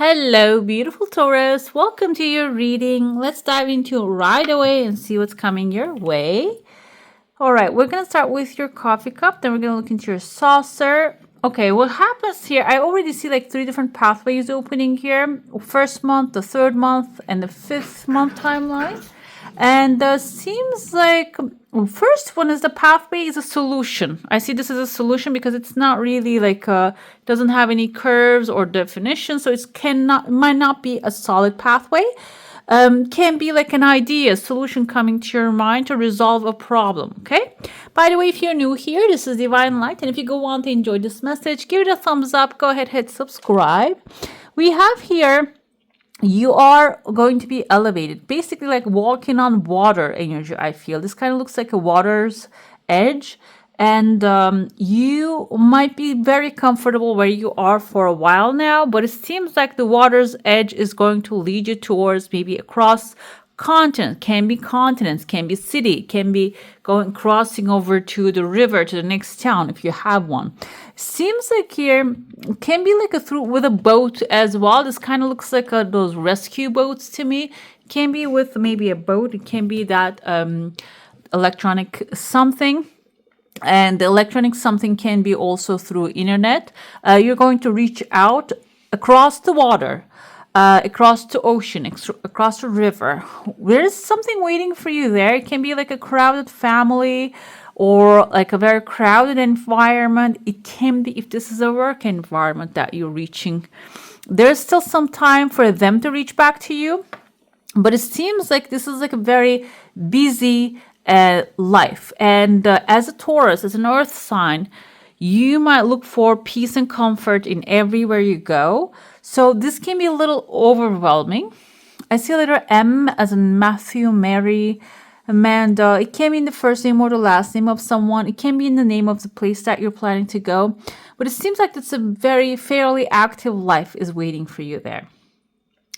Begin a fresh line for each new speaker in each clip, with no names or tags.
Hello, beautiful Taurus. Welcome to your reading. Let's dive into it right away and see what's coming your way. All right, we're going to start with your coffee cup. Then we're going to look into your saucer. Okay, what happens here? I already see like 3 different pathways opening here. First month, the third month, and the 5th month timeline. And seems like first one is the pathway is a solution. I see this as a solution because it's not really like doesn't have any curves or definition, so might not be a solid pathway. Can be like an idea, solution coming to your mind to resolve a problem. Okay. By the way, if you're new here, this is Divine Light, and if you go on to enjoy this message, give it a thumbs up. Go ahead, hit subscribe. We have here. You are going to be elevated, basically like walking on water energy. I feel this kind of looks like a water's edge, and you might be very comfortable where you are for a while now, but it seems like the water's edge is going to lead you towards maybe across continents, can be city, can be crossing over to the river, to the next town if you have one. Seems like here can be like through with a boat as well. This kind of looks like those rescue boats to me. Can be with maybe a boat. It can be that electronic something. And the electronic something can be also through internet. You're going to reach out across the water. Across the ocean, across the river. There's something waiting for you there. It can be like a crowded family or like a very crowded environment. It can be if this is a work environment that you're reaching. There's still some time for them to reach back to you. But it seems like this is like a very busy life. And as a Taurus, as an earth sign, you might look for peace and comfort in everywhere you go. So this can be a little overwhelming. I see a letter M as in Matthew, Mary, Amanda. It can be in the first name or the last name of someone. It can be in the name of the place that you're planning to go. But it seems like it's a very fairly active life is waiting for you there.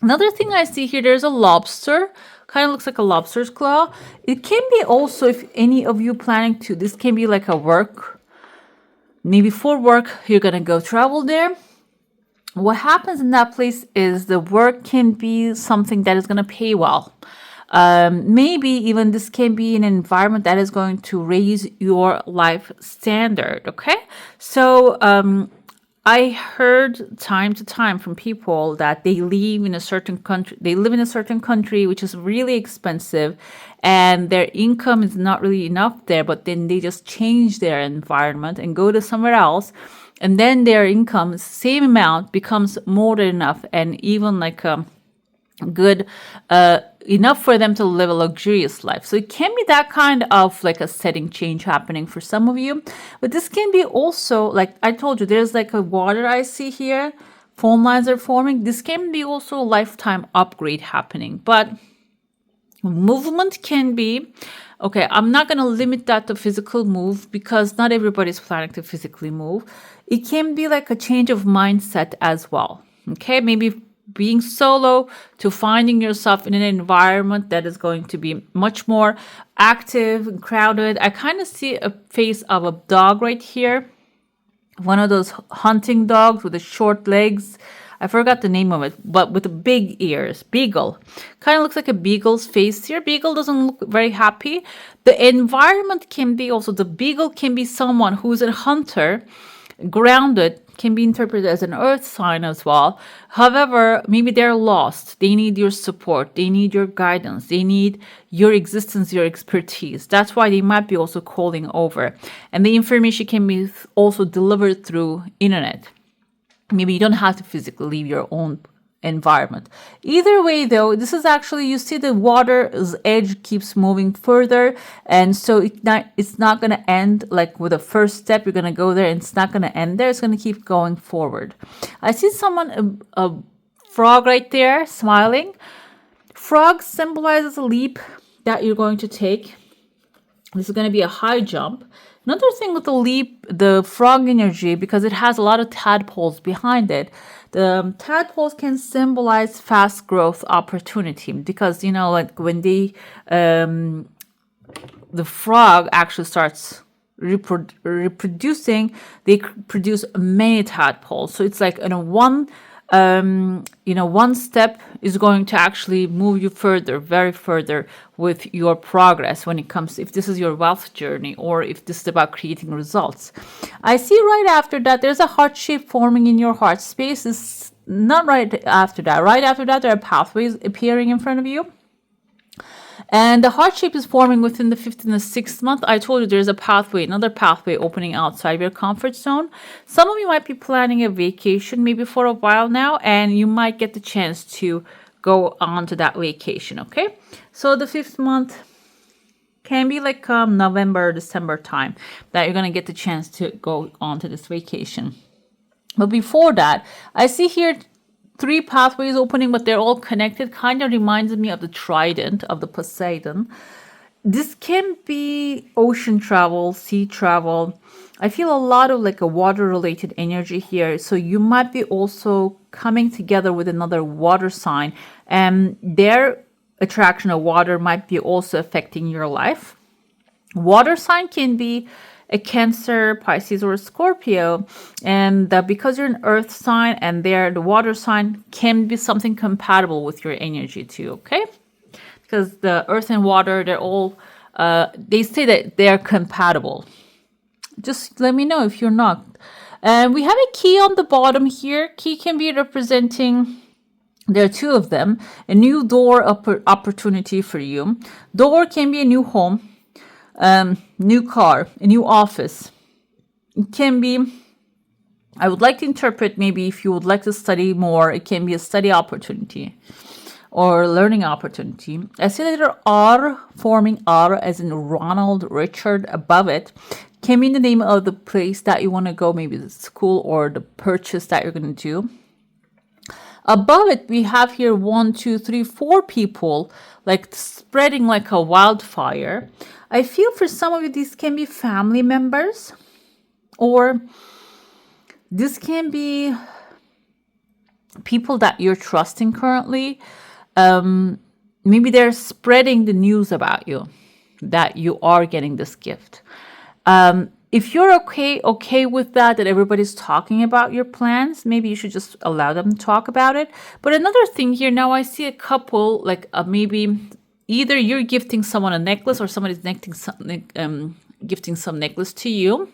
Another thing I see here, there's a lobster. Kind of looks like a lobster's claw. It can be also, if any of you planning to, this can be like a work. Maybe for work, you're going to go travel there. What happens in that place is the work can be something that is going to pay well. Maybe even this can be an environment that is going to raise your life standard. Okay. So, I heard time to time from people that they live in a certain country, which is really expensive, and their income is not really enough there, but then they just change their environment and go to somewhere else. And then their income, same amount, becomes more than enough, and even like good enough for them to live a luxurious life. So it can be that kind of like a setting change happening for some of you. But this can be also, like I told you, there's like a water I see here. Phone lines are forming. This can be also a lifetime upgrade happening. But movement can be, okay, I'm not going to limit that to physical move because not everybody's planning to physically move. It can be like a change of mindset as well. Okay, maybe being solo to finding yourself in an environment that is going to be much more active and crowded. I kind of see a face of a dog right here. One of those hunting dogs with the short legs. I forgot the name of it, but with the big ears. Beagle. Kind of looks like a beagle's face here. Beagle doesn't look very happy. The environment can be also, the beagle can be someone who's a hunter, grounded, can be interpreted as an earth sign as well. However, maybe they're lost. They need your support. They need your guidance. They need your existence, your expertise. That's why they might be also calling over. And the information can be also delivered through internet. Maybe you don't have to physically leave your own environment. Either way, though, this is actually, you see the water's edge keeps moving further. And so it's not going to end like with a first step. You're going to go there and it's not going to end there. It's going to keep going forward. I see someone, a frog right there smiling. Frog symbolizes a leap that you're going to take. This is going to be a high jump. Another thing with the leap, the frog energy, because it has a lot of tadpoles behind it, the tadpoles can symbolize fast growth opportunity because, you know, like when the frog actually starts reproducing, they produce many tadpoles. So it's like, you know, one one step is going to actually move you further, very further with your progress when it comes, if this is your wealth journey or if this is about creating results. I see right after that, there's a heart shape forming in your heart space. Is not right after that. Right after that, there are pathways appearing in front of you. And the heart shape is forming within the 5th and the 6th month. I told you there's a pathway, another pathway opening outside of your comfort zone. Some of you might be planning a vacation maybe for a while now, and you might get the chance to go on to that vacation, okay? So the 5th month can be like November, December time that you're going to get the chance to go on to this vacation. But before that, I see here 3 pathways opening, but they're all connected. Kind of reminds me of the trident of the Poseidon. This can be ocean travel, sea travel. I feel a lot of like a water related energy here. So you might be also coming together with another water sign, and their attraction of water might be also affecting your life. Water sign can be a Cancer, Pisces, or a Scorpio, and because you're an earth sign and they're the water sign, can be something compatible with your energy too, okay? Because the earth and water, they're all, they say that they're compatible. Just let me know if you're not. And we have a key on the bottom here. Key can be representing, there are 2 of them, a new door opportunity for you. Door can be a new home, new car, a new office. It can be, I would like to interpret, maybe if you would like to study more, it can be a study opportunity or learning opportunity. I see that there are forming R as in Ronald, Richard above it. Can be the name of the place that you want to go, maybe the school or the purchase that you're going to do. Above it, we have here 1, 2, 3, 4 people like spreading like a wildfire. I feel for some of you, these can be family members, or this can be people that you're trusting currently. Maybe they're spreading the news about you, that you are getting this gift. If you're okay with that everybody's talking about your plans, maybe you should just allow them to talk about it. But another thing here, now I see a couple, like maybe either you're gifting someone a necklace or somebody's gifting some necklace to you.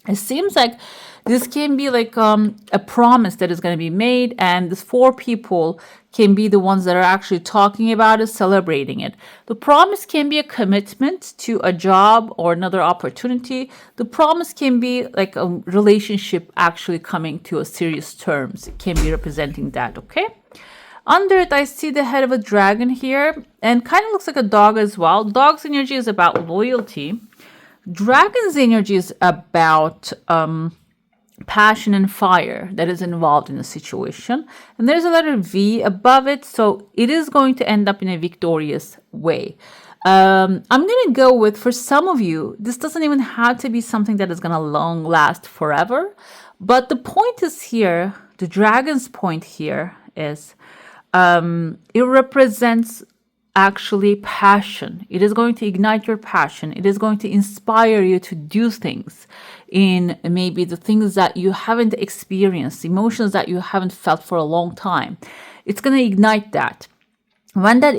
It seems like this can be like a promise that is going to be made, and these 4 people can be the ones that are actually talking about it, celebrating it. The promise can be a commitment to a job or another opportunity. The promise can be like a relationship actually coming to a serious terms. It can be representing that, okay? Under it, I see the head of a dragon here, and kind of looks like a dog as well. Dog's energy is about loyalty. Dragon's energy is about passion and fire that is involved in the situation. And there's a letter V above it, so it is going to end up in a victorious way. I'm going to go with, for some of you, this doesn't even have to be something that is going to long last forever. But the point is here, the dragon's point here is it represents actually passion. It is going to ignite your passion. It is going to inspire you to do things in maybe the things that you haven't experienced, emotions that you haven't felt for a long time. It's going to ignite that. When that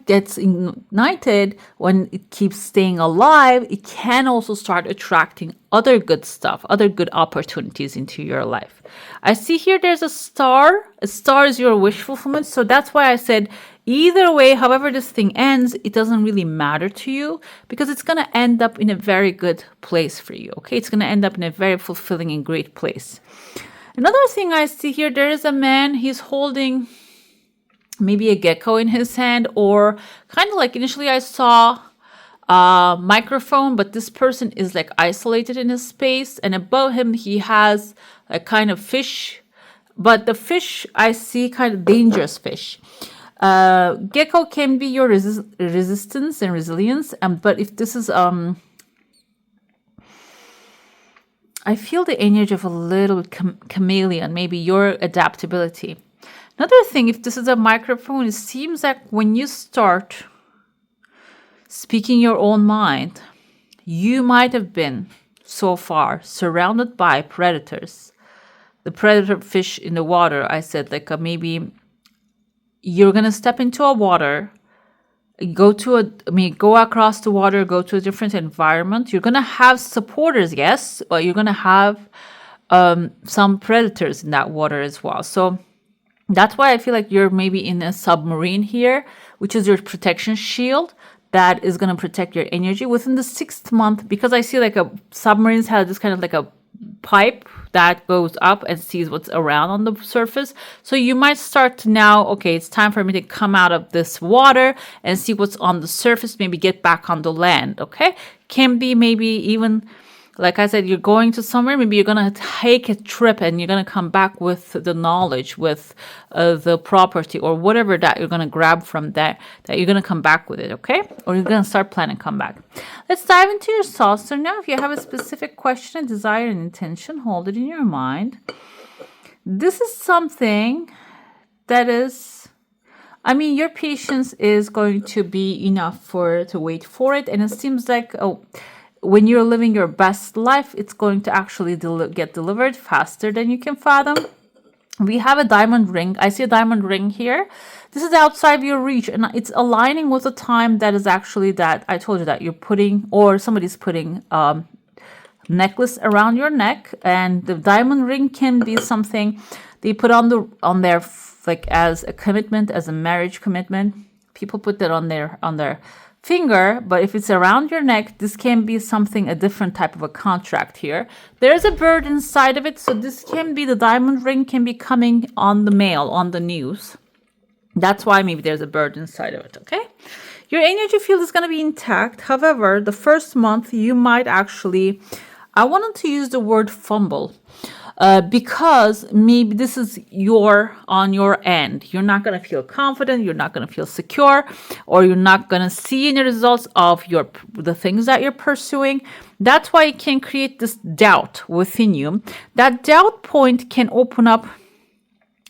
gets ignited, when it keeps staying alive, it can also start attracting other good stuff, other good opportunities into your life. I see here there's a star. A star is your wish fulfillment. So that's why I said either way, however this thing ends, it doesn't really matter to you because it's going to end up in a very good place for you. Okay, it's going to end up in a very fulfilling and great place. Another thing I see here, there is a man, he's holding maybe a gecko in his hand, or kind of like initially I saw a microphone, but this person is like isolated in his space, and above him he has a kind of fish, but the fish I see kind of dangerous fish. Gecko can be your resistance and resilience, but if this is I feel the energy of a little chameleon, maybe your adaptability. Another thing, if this is a microphone, it seems like when you start speaking your own mind, you might have been so far surrounded by predators the predator fish in the water. I said like maybe you're going to step into a water, go across the water, go to a different environment. You're going to have supporters, yes, but you're going to have some predators in that water as well. So that's why I feel like you're maybe in a submarine here, which is your protection shield that is going to protect your energy within the 6th month, because I see like submarines have this kind of like a pipe that goes up and sees what's around on the surface. So you might start to now, okay, it's time for me to come out of this water and see what's on the surface, maybe get back on the land, okay? Can be maybe even, like I said, you're going to somewhere, maybe you're going to take a trip and you're going to come back with the knowledge, with the property or whatever that you're going to grab from that you're going to come back with it, okay? Or you're going to start planning come back. Let's dive into your saucer now. If you have a specific question, desire, and intention, hold it in your mind. This is something that is, I mean, your patience is going to be enough to wait for it. And it seems like, when you're living your best life, it's going to actually get delivered faster than you can fathom. We have a diamond ring. I see a diamond ring here. This is outside of your reach, and it's aligning with the time that is actually that I told you that you're putting, or somebody's putting necklace around your neck. And the diamond ring can be something they put on their like as a commitment, as a marriage commitment. People put that on their finger, but if it's around your neck, this can be something, a different type of a contract here. There's a bird inside of it, so this can be, the diamond ring can be coming on the mail, on the news. That's why maybe there's a bird inside of it, okay? Your energy field is going to be intact. However, the 1st month, you might actually, I wanted to use the word fumble. Because maybe this is on your end. You're not going to feel confident, you're not going to feel secure, or you're not going to see any results of the things that you're pursuing. That's why it can create this doubt within you. That doubt point can open up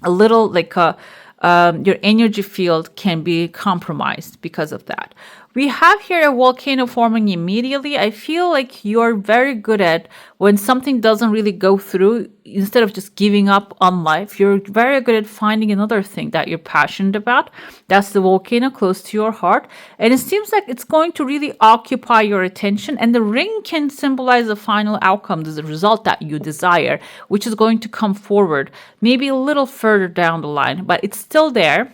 a little, like your energy field can be compromised because of that. We have here a volcano forming immediately. I feel like you're very good at when something doesn't really go through, instead of just giving up on life, you're very good at finding another thing that you're passionate about. That's the volcano close to your heart. And it seems like it's going to really occupy your attention. And the ring can symbolize the final outcome, the result that you desire, which is going to come forward, maybe a little further down the line, but it's still there.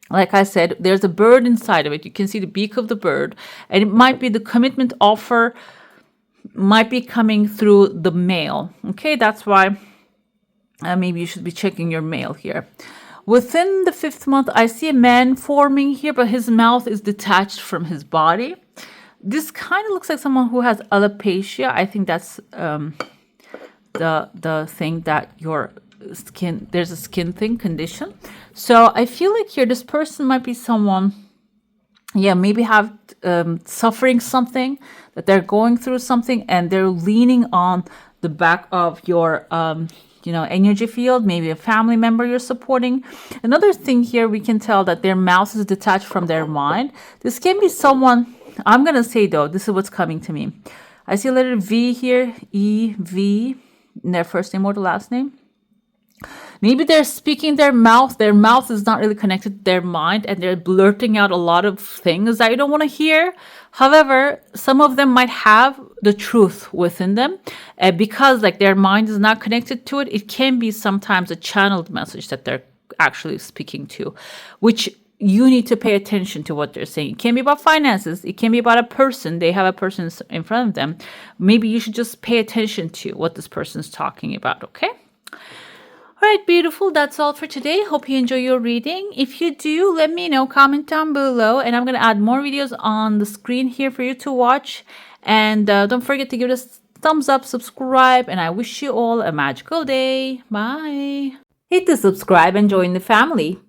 Like I said, there's a bird inside of it. You can see the beak of the bird. And it might be the commitment offer might be coming through the mail. Okay, that's why maybe you should be checking your mail here. Within the 5th month, I see a man forming here, but his mouth is detached from his body. This kind of looks like someone who has alopecia. I think that's the thing that your skin, there's a skin thing condition. So I feel like here this person might be someone, maybe have suffering something, that they're going through something, and they're leaning on the back of your energy field, maybe a family member you're supporting. Another thing here, we can tell that their mouth is detached from their mind. This can be someone, I'm going to say though, this is what's coming to me. I see a letter V here, E-V, in their first name or the last name. Maybe they're speaking their mouth is not really connected to their mind, and they're blurting out a lot of things that you don't want to hear. However, some of them might have the truth within them, because like their mind is not connected to it. It can be sometimes a channeled message that they're actually speaking to, which you need to pay attention to what they're saying. It can be about finances. It can be about a person. They have a person in front of them. Maybe you should just pay attention to what this person's talking about, okay? All right, beautiful. That's all for today. Hope you enjoy your reading. If you do, let me know. Comment down below. And I'm going to add more videos on the screen here for you to watch. And don't forget to give us a thumbs up, subscribe. And I wish you all a magical day. Bye. Hit the subscribe and join the family.